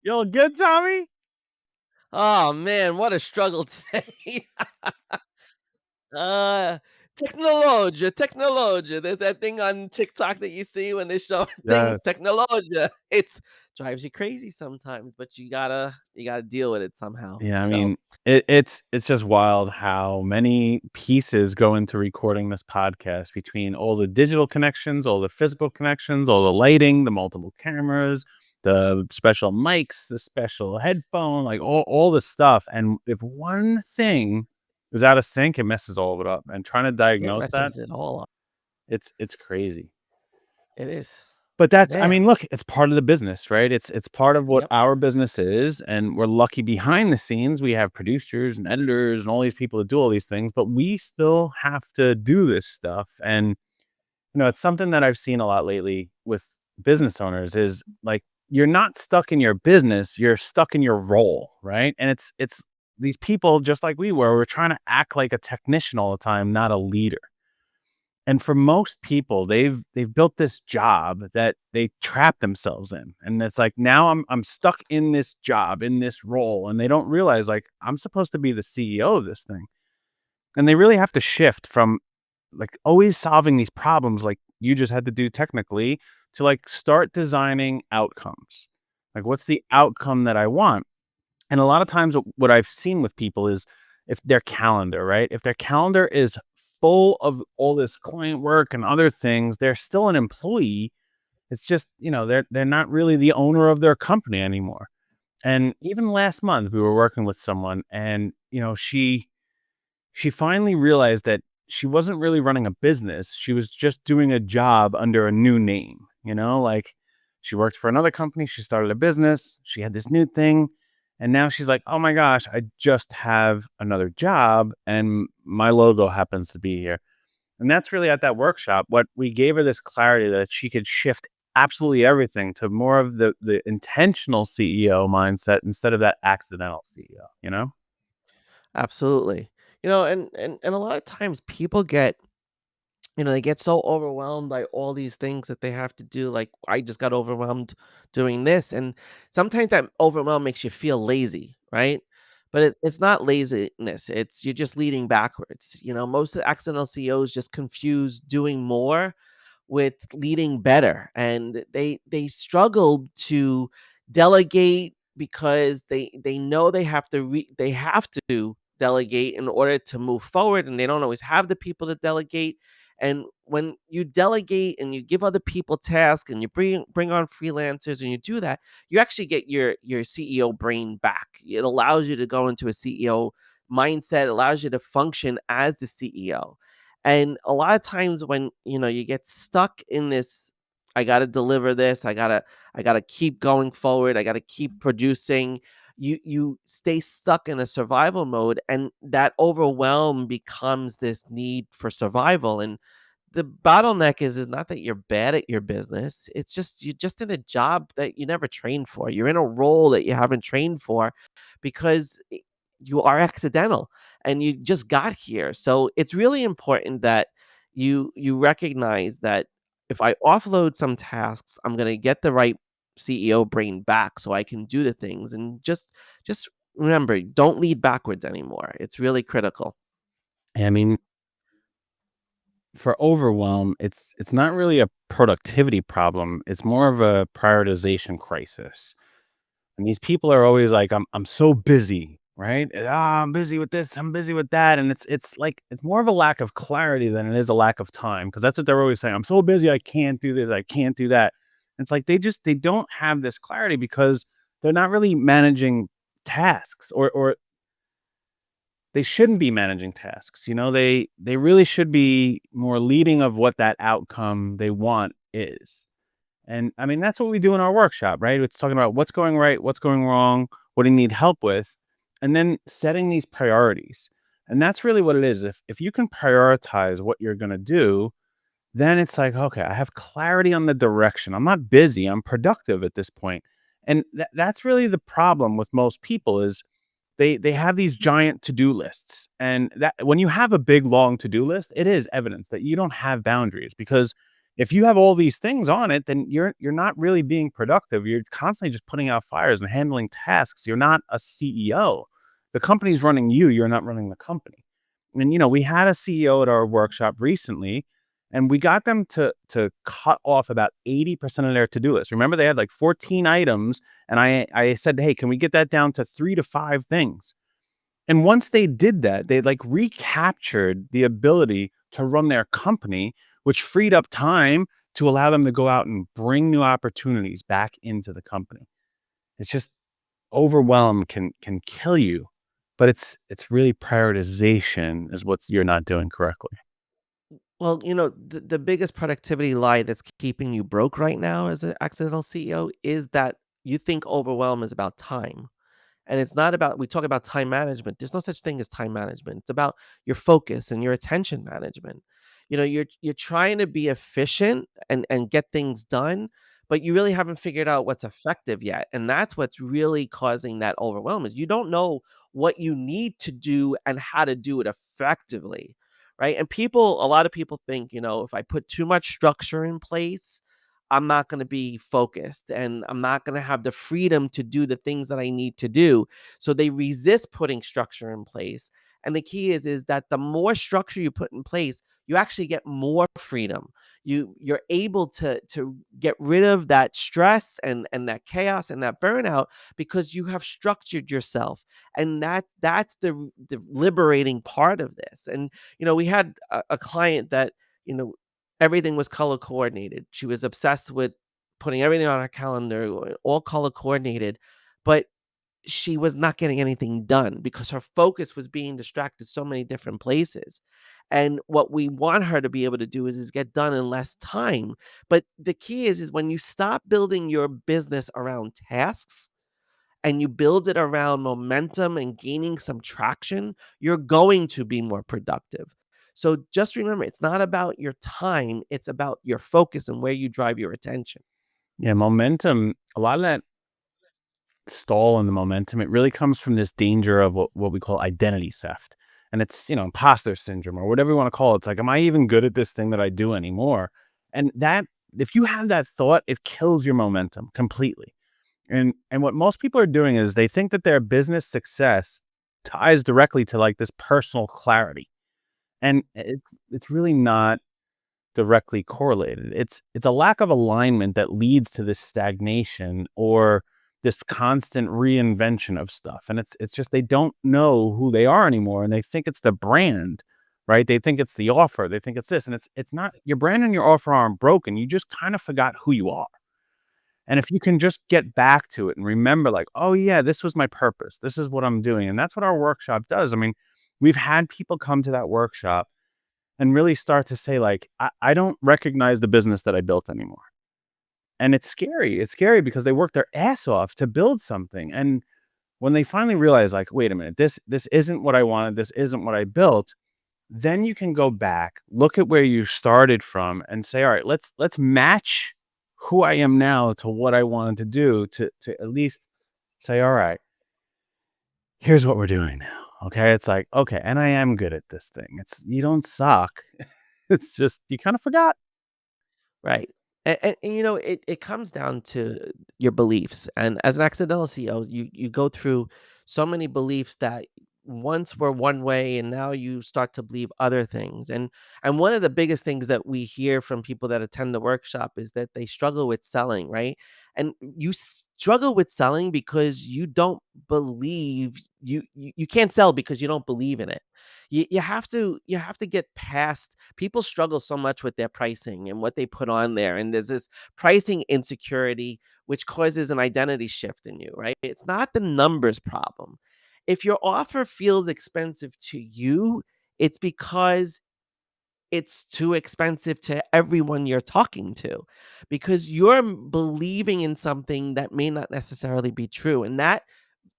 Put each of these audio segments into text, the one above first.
You good, Tommy? Oh man, what a struggle today. uh technologia. There's that thing on TikTok that you see when they show things, Yes. technologia. It's drives you crazy sometimes, but you gotta deal with it somehow. Yeah, I So mean, it's just wild how many pieces go into recording this podcast between all the digital connections, all the physical connections, all the lighting, the multiple cameras, the special mics, the special headphone, like all the stuff. And if one thing is out of sync, it messes all of it up. And trying to it diagnose that, messes it all up. it's crazy. It is. But that's I Man. mean, look, it's part of the business, right? It's part of what Yep. our business is, and we're lucky behind the scenes, we have producers and editors and all these people that do all these things, but we still have to do this stuff, and, it's something that I've seen a lot lately with business owners is, like, you're not stuck in your business, you're stuck in your role, right? And it's these people just like we were, we're trying to act like a technician all the time, not a leader. And for most people, they've built this job that they trap themselves in. And it's like now I'm stuck in this job, in this role. And they don't realize like I'm supposed to be the CEO of this thing. And they really have to shift from like always solving these problems like you just had to do technically to like start designing outcomes. Like what's the outcome that I want? And a lot of times what I've seen with people is if their calendar, right? If their calendar is full of all this client work and other things, they're still an employee. It's just, they're not really the owner of their company anymore. And even last month we were working with someone and, she finally realized that she wasn't really running a business. She was just doing a job under a new name, like she worked for another company, she started a business, she had this new thing, and now she's like, "Oh my gosh, I just have another job and my logo happens to be here." And that's really at that workshop what we gave her this clarity that she could shift absolutely everything to more of the intentional CEO mindset instead of that accidental CEO, you know? Absolutely. And a lot of times people they get so overwhelmed by all these things that they have to do. Like I just got overwhelmed doing this. And sometimes that overwhelm makes you feel lazy, right? But it's not laziness. It's you're just leading backwards. Most of the accidental CEOs just confuse doing more with leading better. And they struggle to delegate because they know they have to delegate in order to move forward, and they don't always have the people to delegate. And when you delegate and you give other people tasks and you bring on freelancers and you do that, you actually get your CEO brain back. It allows you to go into a CEO mindset, allows you to function as the CEO. And a lot of times when you get stuck in this, I got to deliver this, I got to keep going forward, I got to keep producing, you stay stuck in a survival mode, and that overwhelm becomes this need for survival. And the bottleneck is not that you're bad at your business, it's just you're just in a job that you never trained for, you're in a role that you haven't trained for, because you are accidental and you just got here. So it's really important that you recognize that if I offload some tasks, I'm going to get the right CEO brain back so I can do the things. And just remember, don't lead backwards anymore. It's really critical. I mean, for overwhelm, it's not really a productivity problem. It's more of a prioritization crisis. And these people are always like, I'm so busy, right? I'm busy with this, I'm busy with that. And it's like it's more of a lack of clarity than it is a lack of time. Because that's what they're always saying. I'm so busy, I can't do this, I can't do that. It's like they don't have this clarity because they're not really managing tasks or they shouldn't be managing tasks. They really should be more leading of what that outcome they want is. And I mean, that's what we do in our workshop, right? It's talking about what's going right, what's going wrong, what do you need help with, and then setting these priorities. And that's really what it is. If you can prioritize what you're going to do, then it's like, okay, I have clarity on the direction. I'm not busy, I'm productive at this point. And that's really the problem with most people is they have these giant to-do lists. And that when you have a big long to-do list, it is evidence that you don't have boundaries because If you have all these things on it, then you're not really being productive. You're constantly just putting out fires and handling tasks. You're not a CEO. The company's running you, you're not running the company. And we had a CEO at our workshop recently, and we got them to cut off about 80% of their to-do list. Remember, they had like 14 items, and I said, "Hey, can we get that down to 3 to 5 things?" And once they did that, they like recaptured the ability to run their company, which freed up time to allow them to go out and bring new opportunities back into the company. It's just overwhelm can kill you, but it's really prioritization is what you're not doing correctly. Well, the biggest productivity lie that's keeping you broke right now as an accidental CEO is that you think overwhelm is about time. And it's not about, we talk about time management. There's no such thing as time management. It's about your focus and your attention management. You're trying to be efficient and get things done, but you really haven't figured out what's effective yet. And that's what's really causing that overwhelm is you don't know what you need to do and how to do it effectively. Right. And a lot of people think, if I put too much structure in place, I'm not going to be focused and I'm not going to have the freedom to do the things that I need to do. So they resist putting structure in place. And the key is that the more structure you put in place, you actually get more freedom. You're able to get rid of that stress and that chaos and that burnout because you have structured yourself. And that's the liberating part of this. And we had a client that, you know, everything was color coordinated. She was obsessed with putting everything on her calendar, all color coordinated, but she was not getting anything done because her focus was being distracted so many different places. And what we want her to be able to do is get done in less time. But the key is when you stop building your business around tasks and you build it around momentum and gaining some traction, you're going to be more productive. So just remember, it's not about your time, it's about your focus and where you drive your attention. Yeah, momentum, a lot of that stall in the momentum, it really comes from this danger of what we call identity theft. And it's, imposter syndrome or whatever you want to call it. It's like, am I even good at this thing that I do anymore? And that, if you have that thought, it kills your momentum completely. And what most people are doing is they think that their business success ties directly to like this personal clarity. And it's really not directly correlated. It's a lack of alignment that leads to this stagnation or this constant reinvention of stuff. And it's just they don't know who they are anymore and they think it's the brand, right? They think it's the offer, they think it's this and it's not. Your brand and your offer aren't broken. You just kind of forgot who you are. And if you can just get back to it and remember like, "Oh yeah, this was my purpose. This is what I'm doing." And that's what our workshop does. I mean, we've had people come to that workshop and really start to say like, I don't recognize the business that I built anymore. And it's scary. It's scary because they worked their ass off to build something. And when they finally realize like, wait a minute, this isn't what I wanted, this isn't what I built, then you can go back, look at where you started from and say, all right, let's match who I am now to what I wanted to do to at least say, all right, here's what we're doing now. Okay. It's like, okay, and I am good at this thing. It's you don't suck. It's just you kind of forgot. Right. And it comes down to your beliefs. And as an accidental CEO, you go through so many beliefs that once were one way and now you start to believe other things. And one of the biggest things that we hear from people that attend the workshop is that they struggle with selling, right? And you struggle with selling because you don't believe you can't sell because you don't believe in it. You have to get past, people struggle so much with their pricing and what they put on there, and there's this pricing insecurity which causes an identity shift in you, right? It's not the numbers problem. If your offer feels expensive to you, it's because it's too expensive to everyone you're talking to, because you're believing in something that may not necessarily be true, and that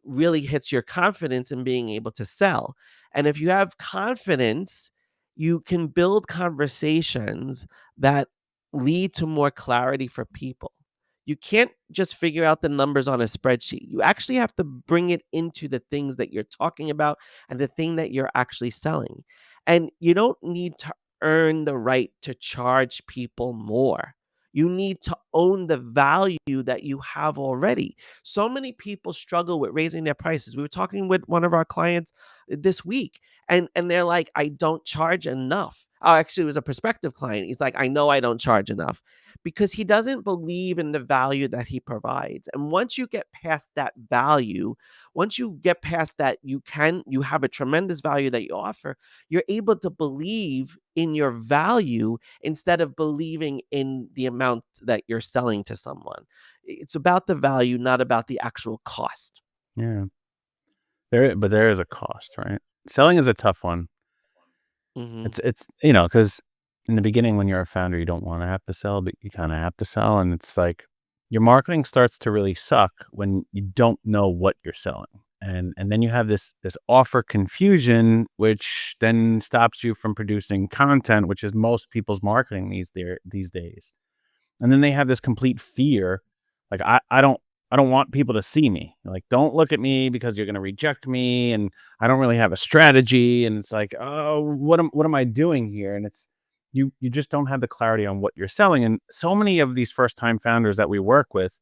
really hits your confidence in being able to sell. And if you have confidence, you can build conversations that lead to more clarity for people. You can't just figure out the numbers on a spreadsheet. You actually have to bring it into the things that you're talking about and the thing that you're actually selling. And you don't need earn the right to charge people more. You need to own the value that you have already. So many people struggle with raising their prices. We were talking with one of our clients this week, and they're like, I don't charge enough. Oh, actually, it was a prospective client. He's like, I know I don't charge enough because he doesn't believe in the value that he provides. And once you get past that value, once you get past that, you have a tremendous value that you offer, you're able to believe in your value instead of believing in the amount that you're selling to someone. It's about the value, not about the actual cost. Yeah. But there is a cost, right? Selling is a tough one. Mhm. It's because in the beginning when you're a founder, you don't wanna have to sell, but you kinda have to sell, and it's like your marketing starts to really suck when you don't know what you're selling. And then you have this offer confusion, which then stops you from producing content, which is most people's marketing these days. And then they have this complete fear, like, I don't want people to see me. Like, "Don't look at me because you're gonna reject me, and I don't really have a strategy," and it's like, "Oh, what am I doing here?" And it's you just don't have the clarity on what you're selling, and so many of these first-time founders that we work with,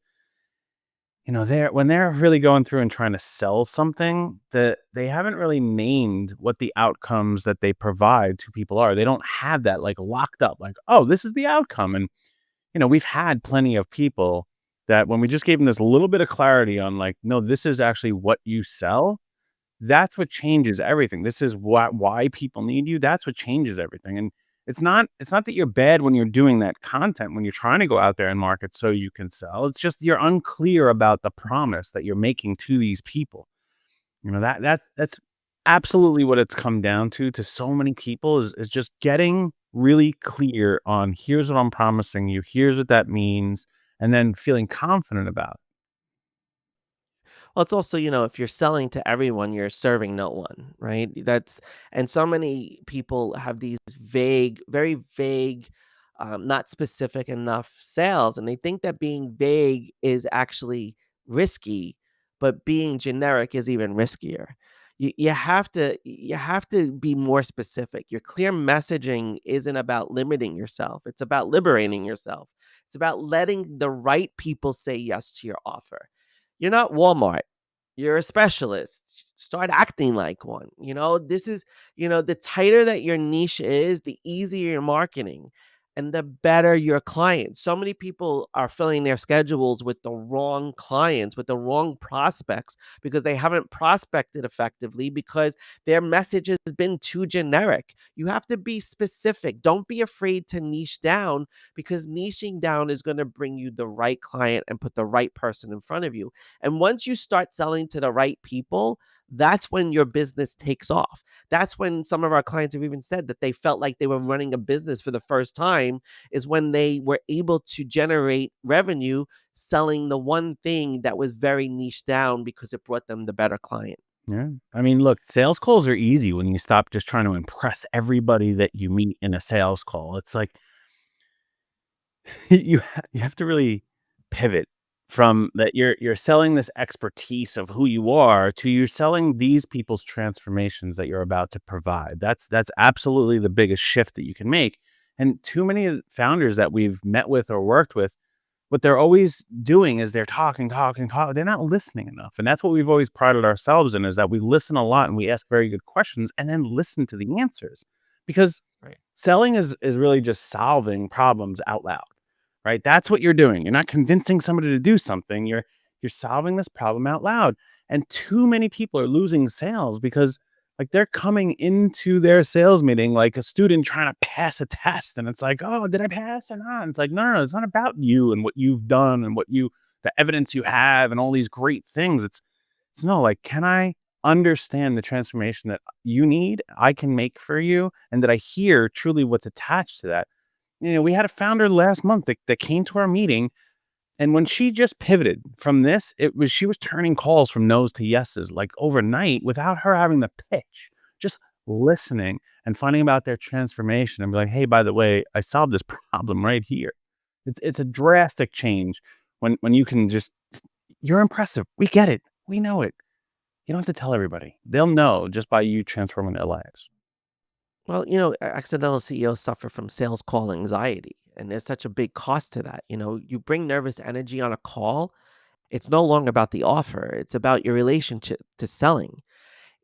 they're really going through and trying to sell something that they haven't really named what the outcomes that they provide to people are. They don't have that, like, locked up, like, "Oh, this is the outcome," and we've had plenty of people that when we just gave them this little bit of clarity on like, no, this is actually what you sell. That's what changes everything. This is why people need you. That's what changes everything. And it's not that you're bad when you're doing that content, when you're trying to go out there and market so you can sell. It's just you're unclear about the promise that you're making to these people. That's absolutely what it's come down to so many people is just getting really clear on here's what I'm promising you, here's what that means, and then feeling confident about Well, it's also, if you're selling to everyone, you're serving no one, right? And so many people have these vague, very vague, not specific enough sales, and they think that being vague is actually risky, but being generic is even riskier. You have to be more specific. Your clear messaging isn't about limiting yourself; it's about liberating yourself. It's about letting the right people say yes to your offer. You're not Walmart. You're a specialist. Start acting like one. The tighter that your niche is, the easier your marketing and the better your clients. So many people are filling their schedules with the wrong clients, with the wrong prospects because they haven't prospected effectively because their message has been too generic. You have to be specific. Don't be afraid to niche down because niching down is going to bring you the right client and put the right person in front of you. And once you start selling to the right people, that's when your business takes off. That's when some of our clients have even said that they felt like they were running a business for the first time, is when they were able to generate revenue selling the one thing that was very niche down because it brought them the better client. yeah. I mean, look, sales calls are easy when you stop just trying to impress everybody that you meet in a sales call. It's like you have to really pivot from that you're selling this expertise of who you are to you're selling these people's transformations that you're about to provide. That's absolutely the biggest shift that you can make. And too many of the founders that we've met with or worked with, what they're always doing is they're talking, talking, talking. They're not listening enough. And that's what we've always prided ourselves in is that we listen a lot and we ask very good questions and then listen to the answers. Because Right. selling is really just solving problems out loud, right? That's what you're doing. You're not convincing somebody to do something. You're solving this problem out loud. And too many people are losing sales because like they're coming into their sales meeting like a student trying to pass a test. And it's like, oh, did I pass or not? And it's like, no, it's not about you and what you've done and the evidence you have and all these great things. It's no, like, can I understand the transformation that you need, I can make for you, and that I hear truly what's attached to that. We had a founder last month that came to our meeting, and when she just pivoted from this, she was turning calls from no's to yeses like overnight without her having the pitch, just listening and finding about their transformation and be like, hey, by the way, I solved this problem right here. It's a drastic change when you can just you're impressive. We get it. We know it. You don't have to tell everybody. They'll know just by you transforming their lives. Well, accidental CEOs suffer from sales call anxiety, and there's such a big cost to that. You bring nervous energy on a call, it's no longer about the offer, it's about your relationship to selling.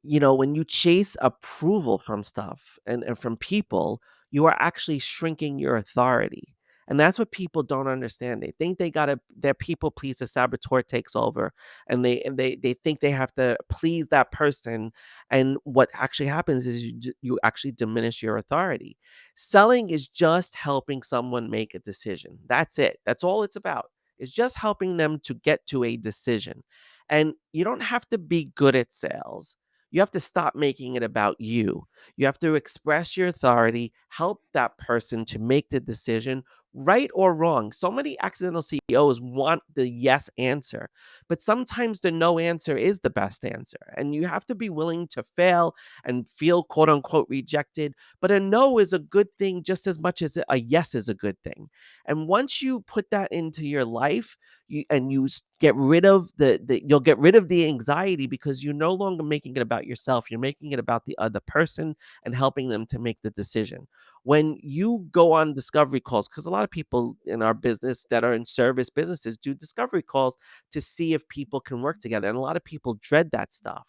When you chase approval from stuff and from people, you are actually shrinking your authority. And that's what people don't understand. They think they gotta their people pleaser saboteur takes over, and they think they have to please that person. And what actually happens is you actually diminish your authority. Selling is just helping someone make a decision. That's it. That's all it's about. It's just helping them to get to a decision. And you don't have to be good at sales. You have to stop making it about you. You have to express your authority, help that person to make the decision, right or wrong. So many accidental CEOs want the yes answer, but sometimes the no answer is the best answer. And you have to be willing to fail and feel quote unquote rejected. But a no is a good thing just as much as a yes is a good thing. And once you put that into your life, get rid of you'll get rid of the anxiety because you're no longer making it about yourself. You're making it about the other person and helping them to make the decision. When you go on discovery calls, because a lot of people in our business that are in service businesses do discovery calls to see if people can work together, and a lot of people dread that stuff.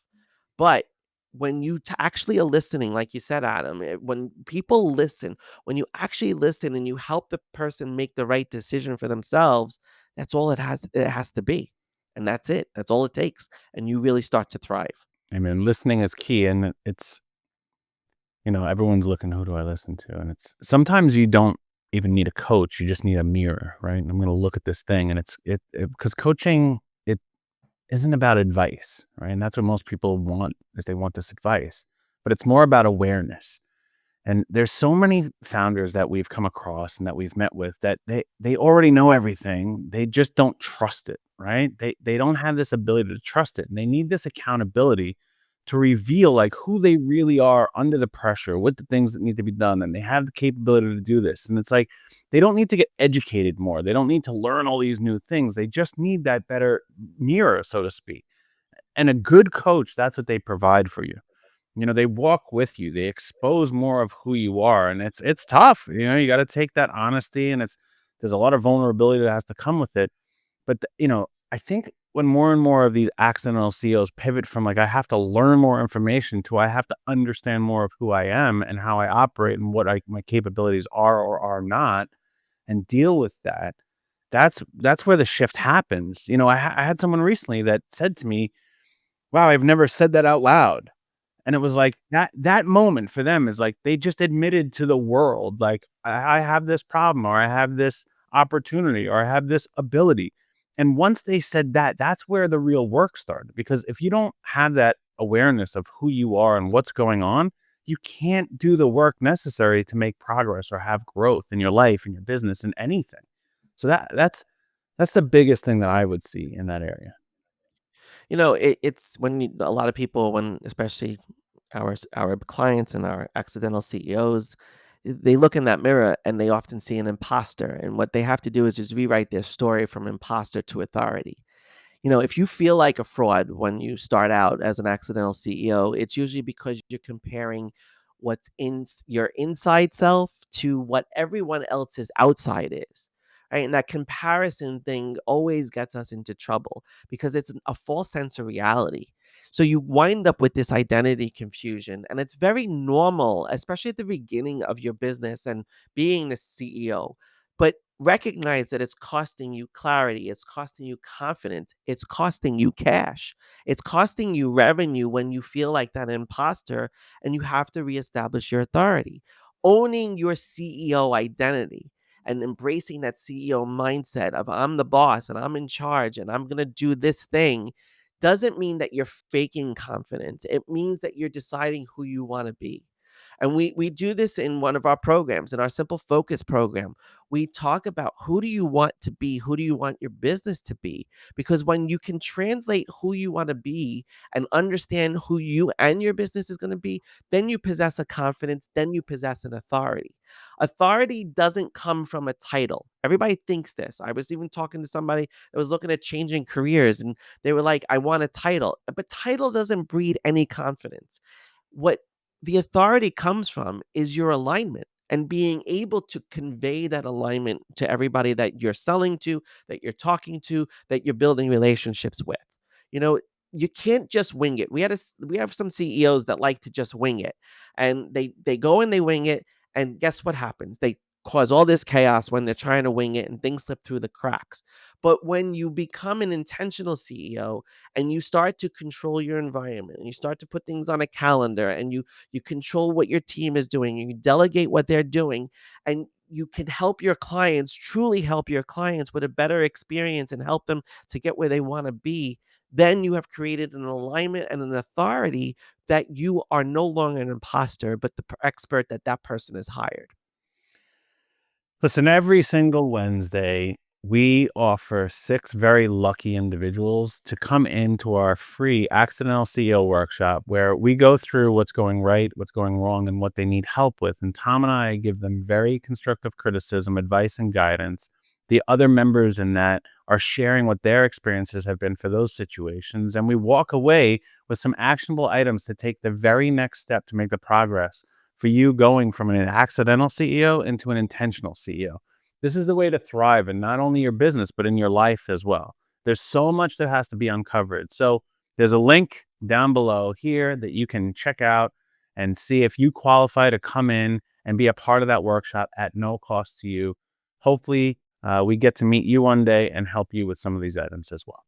But when you actually are listening, like you said, Adam, when people listen, when you actually listen and you help the person make the right decision for themselves, that's all it has to be. And that's it. That's all it takes. And you really start to thrive. I mean, listening is key, and it's everyone's looking, who do I listen to? And it's sometimes you don't even need a coach, you just need a mirror, right? I'm going to look at this thing, and because coaching, it isn't about advice, right? And that's what most people want, is they want this advice, but it's more about awareness. And there's so many founders that we've come across and that we've met with that they already know everything. They just don't trust it, right? They don't have this ability to trust it. And they need this accountability to reveal like who they really are under the pressure, what the things that need to be done. And they have the capability to do this. And it's like they don't need to get educated more. They don't need to learn all these new things. They just need that better mirror, so to speak. And a good coach, that's what they provide for you. They walk with you. They expose more of who you are, and it's tough. You got to take that honesty, and there's a lot of vulnerability that has to come with it. But I think when more and more of these accidental CEOs pivot from like I have to learn more information to I have to understand more of who I am and how I operate and what my capabilities are or are not, and deal with that. That's where the shift happens. I had someone recently that said to me, "Wow, I've never said that out loud." And it was like that moment for them is like they just admitted to the world, like, I have this problem, or I have this opportunity, or I have this ability." And once they said that, that's where the real work started, because if you don't have that awareness of who you are and what's going on, you can't do the work necessary to make progress or have growth in your life, in your business, in anything. So that's the biggest thing that I would see in that area. It's when a lot of people, when especially our clients and our accidental CEOs, they look in that mirror and they often see an imposter, and what they have to do is just rewrite their story from imposter to authority. If you feel like a fraud when you start out as an accidental CEO, it's usually because you're comparing what's in your inside self to what everyone else's outside is. Right. And that comparison thing always gets us into trouble because it's a false sense of reality. So you wind up with this identity confusion, and it's very normal, especially at the beginning of your business and being the CEO. But recognize that it's costing you clarity, it's costing you confidence, it's costing you cash, it's costing you revenue when you feel like that imposter, and you have to reestablish your authority. Owning your CEO identity and embracing that CEO mindset of I'm the boss and I'm in charge and I'm going to do this thing doesn't mean that you're faking confidence. It means that you're deciding who you want to be. And we do this in one of our programs, in our Simple Focus program. We talk about who do you want to be? Who do you want your business to be? Because when you can translate who you want to be and understand who you and your business is going to be, then you possess a confidence, then you possess an authority. Authority doesn't come from a title. Everybody thinks this. I was even talking to somebody that was looking at changing careers, and they were like, I want a title. But title doesn't breed any confidence. What the authority comes from is your alignment and being able to convey that alignment to everybody that you're selling to, that you're talking to, that you're building relationships with. You know, you can't just wing it. We have some CEOs that like to just wing it, and they go and they wing it, and guess what happens? They cause all this chaos when they're trying to wing it, and things slip through the cracks. But when you become an intentional CEO and you start to control your environment and you start to put things on a calendar and you control what your team is doing, and you delegate what they're doing, and you can help your clients, truly help your clients with a better experience and help them to get where they want to be, then you have created an alignment and an authority that you are no longer an imposter, but the expert that that person has hired. Listen, every single Wednesday, we offer 6 very lucky individuals to come into our free accidental CEO workshop where we go through what's going right, what's going wrong, and what they need help with. And Tom and I give them very constructive criticism, advice, and guidance. The other members in that are sharing what their experiences have been for those situations. And we walk away with some actionable items to take the very next step to make the progress for you going from an accidental CEO into an intentional CEO. This is the way to thrive in not only your business, but in your life as well. There's so much that has to be uncovered. So there's a link down below here that you can check out and see if you qualify to come in and be a part of that workshop at no cost to you. Hopefully, we get to meet you one day and help you with some of these items as well.